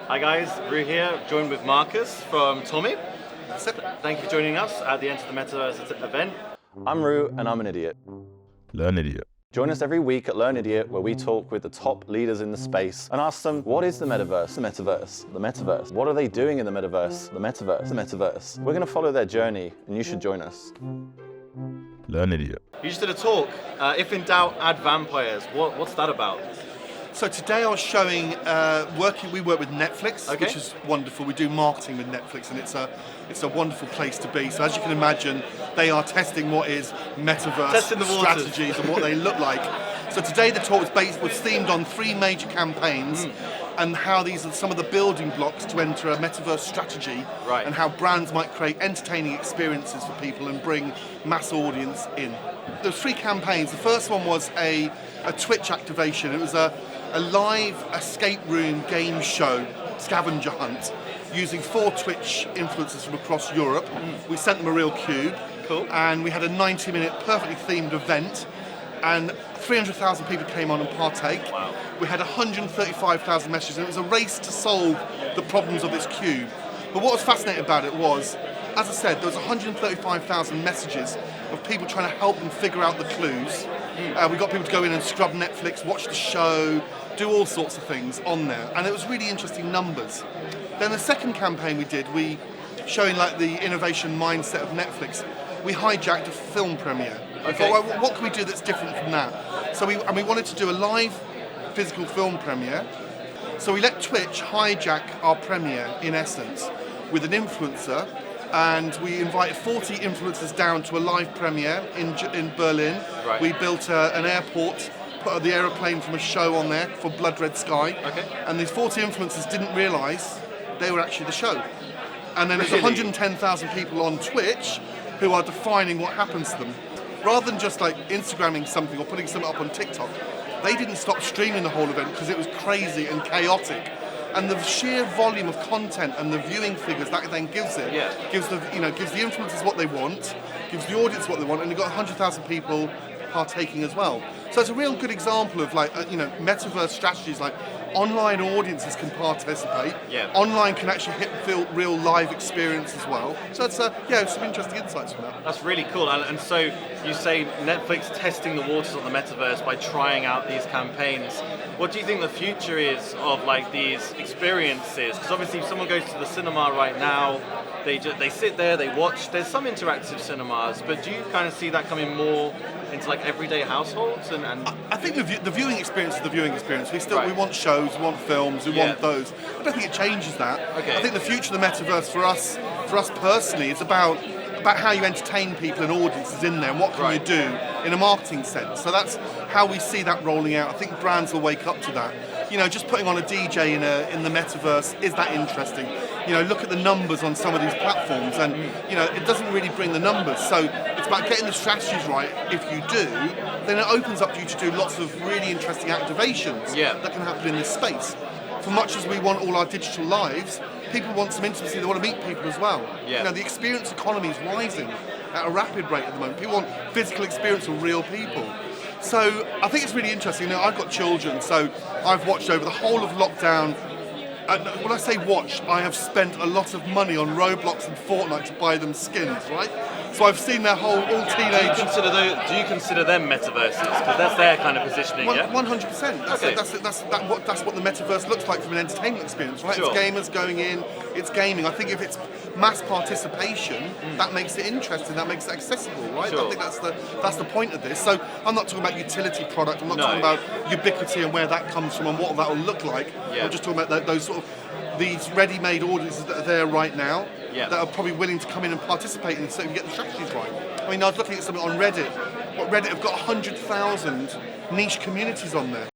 Hi guys, Roux here, joined with Marcus from Tommy. Thank you for joining us at the Enter the Metaverse event. I'm Roux and I'm an idiot. LEARNIDIOT. Join us every week at LEARNIDIOT where we talk with the top leaders in the space and ask them, what is the Metaverse? The Metaverse. The Metaverse. What are they doing in the Metaverse? The Metaverse. The Metaverse. We're going to follow their journey and you should join us. LEARNIDIOT. You just did a talk, if in doubt, add vampires. What's that about? So today I was showing, we work with Netflix, Okay. which is wonderful. We do marketing with Netflix and it's a wonderful place to be. So as you can imagine, they are testing what is Metaverse Testing the waters. strategies and what they look like. So today the talk was themed on 3 major campaigns and how these are some of the building blocks to enter a Metaverse strategy, Right. and how brands might create entertaining experiences for people and bring mass audience in. There were 3 campaigns. The first one was a Twitch activation. It was a live escape room game show scavenger hunt using 4 Twitch influencers from across Europe. We sent them a real cube. Cool. And we had a 90-minute perfectly themed event, and 300,000 people came on and partake. Wow. We had 135,000 messages, and it was a race to solve the problems of this cube. But what was fascinating about it was, as I said, there was 135,000 messages of people trying to help them figure out the clues. We got people to go in and scrub Netflix, watch the show, do all sorts of things on there, and it was really interesting numbers. Then the second campaign we showing like the innovation mindset of Netflix, we hijacked a film premiere. We Okay. thought, well, what can we do that's different from that? So we wanted to do a live physical film premiere. So we let Twitch hijack our premiere in essence with an influencer, and we invited 40 influencers down to a live premiere in Berlin. Right. We built an airport, put the aeroplane from a show on there for Blood Red Sky. Okay. And these 40 influencers didn't realise they were actually the show. And then there's Really? 110,000 people on Twitch who are defining what happens to them. Rather than just like Instagramming something or putting something up on TikTok, they didn't stop streaming the whole event because it was crazy and chaotic. And the sheer volume of content and the viewing figures that then gives it, Yeah. gives the influencers what they want, gives the audience what they want, and you've got 100,000 people partaking as well. So it's a real good example of Metaverse strategies, like online audiences can participate. Yeah. Online can actually feel real live experience as well. So it's some interesting insights from that. That's really cool. And so you say Netflix testing the waters on the Metaverse by trying out these campaigns. What do you think the future is of like these experiences? Because obviously if someone goes to the cinema right now, they sit there, they watch. There's some interactive cinemas, but do you kind of see that coming more into like everyday households? And I think the viewing experience is the viewing experience. Right. We want shows, we want films, we Yeah. want those. I don't think it changes that. Okay. I think the future of the Metaverse for us personally, it's about how you entertain people and audiences in there, and what can Right. you do in a marketing sense. So that's how we see that rolling out. I think brands will wake up to that. Just putting on a DJ in the Metaverse, is that interesting? Look at the numbers on some of these platforms, and it doesn't really bring the numbers. So it's about getting the strategies right. If you do, then it opens up you to do lots of really interesting activations that can happen in this space. For much as we want all our digital lives, people want some intimacy, they want to meet people as well. Yeah. The experience economy is rising at a rapid rate at the moment. People want physical experience of real people. So I think it's really interesting. I've got children, so I've watched over the whole of lockdown. When I say watched, I have spent a lot of money on Roblox and Fortnite to buy them skins, right? So I've seen their all do you teenage... consider them metaverses? Because that's their kind of positioning, yeah? 100%. Okay. That's what the Metaverse looks like from an entertainment experience, right? Sure. It's gamers going in, it's gaming. I think if it's mass participation, that makes it interesting, that makes it accessible, right? Sure. I think that's the point of this. So I'm not talking about utility product, I'm not No. talking about ubiquity and where that comes from and what that will look like. Yeah. I'm just talking about those sort of these ready-made audiences that are there right now, Yeah. that are probably willing to come in and participate in so we get the strategies right. I mean, I was looking at something on Reddit. Reddit have got 100,000 niche communities on there.